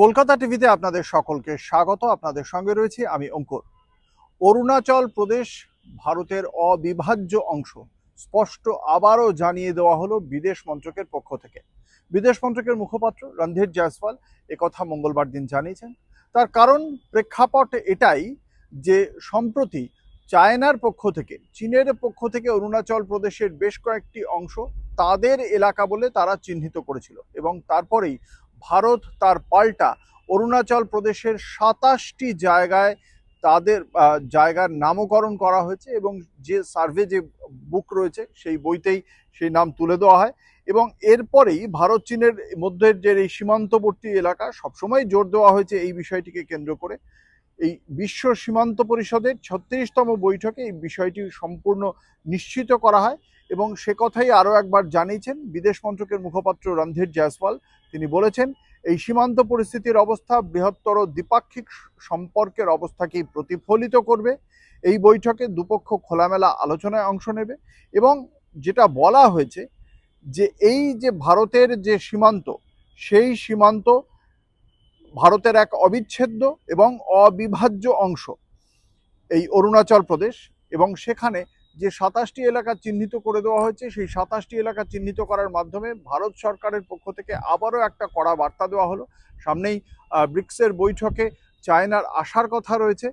কলকাতা টিভিতে আপনাদের সকলকে স্বাগত। আপনাদের সঙ্গে রয়েছি আমি অঙ্কুর। অরুণাচল প্রদেশ ভারতের অবিভাজ্য অংশ স্পষ্ট আবারও জানিয়ে দেওয়া হলো বিদেশ মন্ত্রকের পক্ষ থেকে। বিদেশ মন্ত্রকের মুখপাত্র রণধীর জয়সওয়াল একথা মঙ্গলবার দিন জানিয়েছেন। তার কারণ প্রেক্ষাপট এটাই যে সম্প্রতি চায়নার পক্ষ থেকে, চীনের পক্ষ থেকে অরুণাচল প্রদেশের বেশ কয়েকটি অংশ তাদের এলাকা বলে তারা চিহ্নিত করেছিল এবং তারপরেই ভারত তার পাল্টা অরুণাচল প্রদেশের ২৭টি জায়গায় তাদের জায়গার নামকরণ করা হয়েছে এবং যে সার্ভে যে বুক রয়েছে সেই বইতেই সেই নাম তুলে দেওয়া হয়। এবং এরপরেই ভারত চীনের মধ্যে যে এই সীমান্তবর্তী এলাকা সবসময় জোর দেওয়া হয়েছে এই বিষয়টিকে কেন্দ্র করে। এই বিশ্ব সীমান্ত পরিষদের ৩৬তম বৈঠকে এই বিষয়টি সম্পূর্ণ নিশ্চিত করা হয় এবং সে কথাই আরও একবার জানিয়েছেন বিদেশ মন্ত্রকের মুখপাত্র রণধীর জয়সওয়াল। তিনি বলেছেন, এই সীমান্ত পরিস্থিতির অবস্থা বৃহত্তর দ্বিপাক্ষিক সম্পর্কের অবস্থাকেই প্রতিফলিত করবে। এই বৈঠকে দুপক্ষ খোলামেলা আলোচনায় অংশ নেবে এবং যেটা বলা হয়েছে যে এই যে ভারতের যে সীমান্ত, সেই সীমান্ত ভারতের এক অবিচ্ছেদ্য এবং অবিভাজ্য অংশ এই অরুণাচল প্রদেশ, এবং সেখানে যে ২৭টি এলাকা চিহ্নিত করে দেওয়া হয়েছে সেই ২৭টি এলাকা চিহ্নিত করার মাধ্যমে ভারত সরকারের পক্ষ থেকে আবারও একটা কড়া বার্তা দেওয়া হলো। সামনেই ব্রিক্সের বৈঠকে চায়নার আসার কথা রয়েছে।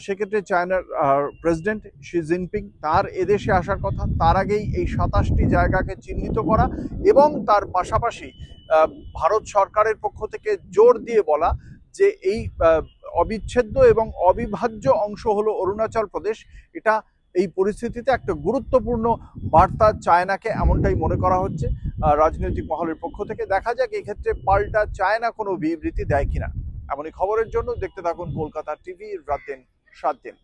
সেক্ষেত্রে চায়নার প্রেসিডেন্ট শি জিনপিং তার এদেশে আসার কথা। তার আগেই এই ২৭টি জায়গাকে চিহ্নিত করা এবং তার পাশাপাশি ভারত সরকারের পক্ষ থেকে জোর দিয়ে বলা যে এই অবিচ্ছেদ্য এবং অবিভাজ্য অংশ হলো অরুণাচল প্রদেশ। এটা এই পরিস্থিতিতে একটা গুরুত্বপূর্ণ বার্তা চায়নাকে, এমনটাই মনে করা হচ্ছে রাজনৈতিক মহলের পক্ষ থেকে। দেখা যাক এই ক্ষেত্রে পাল্টা চায়না কোনো বিবৃতি দেয় কিনা। এমনই খবরের জন্য দেখতে থাকুন কলকাতা টিভি, রাত দিন ৭ দিন।